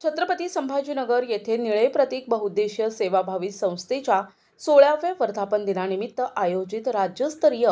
छत्रपती संभाजीनगर येथे निळे प्रतीक बहुउद्देशीय सेवाभावी संस्थेच्या 16व्या वर्धापन दिनानिमित्त आयोजित राज्यस्तरीय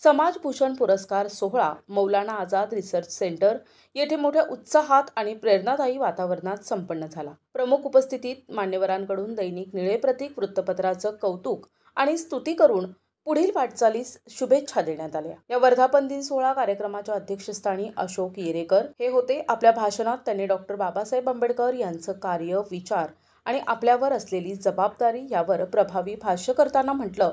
समाजभूषण पुरस्कार सोहळा मौलाना आझाद रिसर्च सेंटर येथे मोठ्या उत्साहात आणि प्रेरणादायी वातावरणात संपन्न झाला। प्रमुख उपस्थितीत मान्यवरांकडून दैनिक निळे प्रतीक वृत्तपत्राचं कौतुक आणि स्तुती करून पुढील वाटचालीस शुभेच्छा देण्यात आल्या। या वर्धापन दिन सोहळा कार्यक्रमाच्या अध्यक्षस्थानी अशोक येरेकर हे होते। आपल्या भाषणात त्यांनी डॉक्टर बाबासाहेब आंबेडकर यांचं कार्य, विचार आणि आपल्यावर असलेली जबाबदारी यावर प्रभावी भाष्य करताना म्हटलं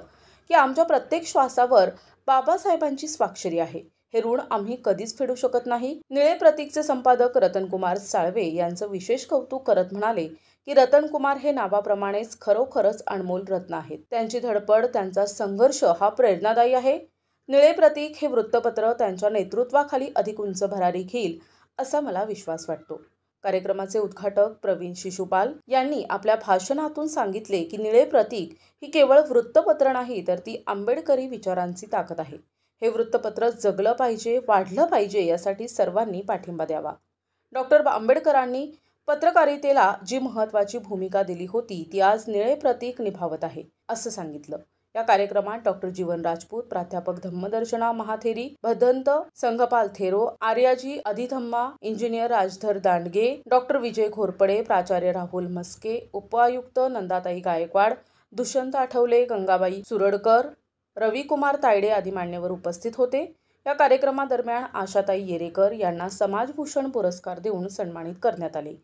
की आमच्या प्रत्येक श्वासावर बाबासाहेबांची स्वाक्षरी आहे। हे ऋण आम्ही कधीच फेडू शकत नाही। निळे प्रतीकचे संपादक रतनकुमार साळवे यांचं विशेष कौतुक करत म्हणाले की रतनकुमार हे नावाप्रमाणेच खरोखरच अनमोल रत्न आहेत। त्यांची धडपड, त्यांचा संघर्ष हा प्रेरणादायी आहे। निळे प्रतीक हे वृत्तपत्र त्यांच्या नेतृत्वाखाली अधिक उंच भरारी घेईल असा मला विश्वास वाटतो। कार्यक्रमाचे उद्घाटक प्रवीण शिशुपाल यांनी आपल्या भाषणातून सांगितले की निळे प्रतीक ही केवळ वृत्तपत्र नाही तर ती आंबेडकरी विचारांची ताकद आहे। हे वृत्तपत्र जगलं पाहिजे, वाढलं पाहिजे यासाठी सर्वांनी पाठिंबा द्यावा। डॉक्टर आंबेडकरांनी पत्रकारितेला जी महत्त्वाची भूमिका दिली होती ती आज निळे प्रतीक निभावत आहे असं सांगितलं। या कार्यक्रमात डॉक्टर जीवन राजपूत, प्राध्यापक धम्मदर्शना महाथेरी, भदंत संघपाल थेरो, आर्याजी अधिधम्मा, इंजिनियर राजधर दांडगे, डॉक्टर विजय घोरपडे, प्राचार्य राहुल मस्के, उपायुक्त नंदाताई गायकवाड, दुष्यंत आठवले, गंगाबाई सुरडकर, रविकुमार तायडे आदी मान्यवर उपस्थित होते। या कार्यक्रमादरम्यान आशाताई येरेकर यांना समाजभूषण पुरस्कार देऊन सन्मानित करण्यात आले।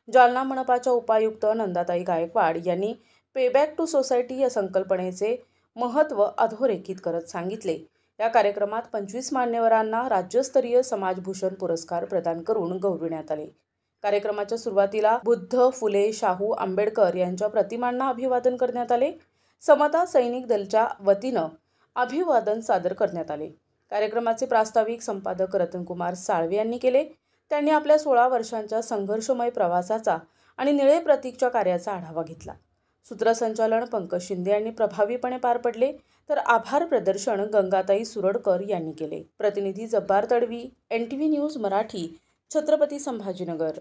जालना मनपाच्या उपायुक्त नंदाताई गायकवाड यांनी पेबॅक टू सोसायटी या संकल्पनेचे महत्त्व अधोरेखित करत सांगितले। या कार्यक्रमात 25 मान्यवरांना राज्यस्तरीय समाजभूषण पुरस्कार प्रदान करून गौरविण्यात आले। कार्यक्रमाच्या सुरुवातीला बुद्ध, फुले, शाहू, आंबेडकर यांच्या प्रतिमांना अभिवादन करण्यात आले। समता सैनिक दलच्या वतीनं अभिवादन सादर करण्यात आले। कार्यक्रमाचे प्रास्ताविक संपादक रतनकुमार साळवे यांनी केले। त्यांनी आपल्या 16 वर्षांच्या संघर्षमय प्रवासाचा आणि निळे प्रतीकच्या कार्याचा आढावा घेतला। सूत्रसंचालन पंकज शिंदे यांनी प्रभावीपणे पार पडले तर आभार प्रदर्शन गंगाताई सुरडकर यांनी केले। प्रतिनिधी जब्बार तडवी, NTV न्यूज मराठी, छत्रपती संभाजीनगर।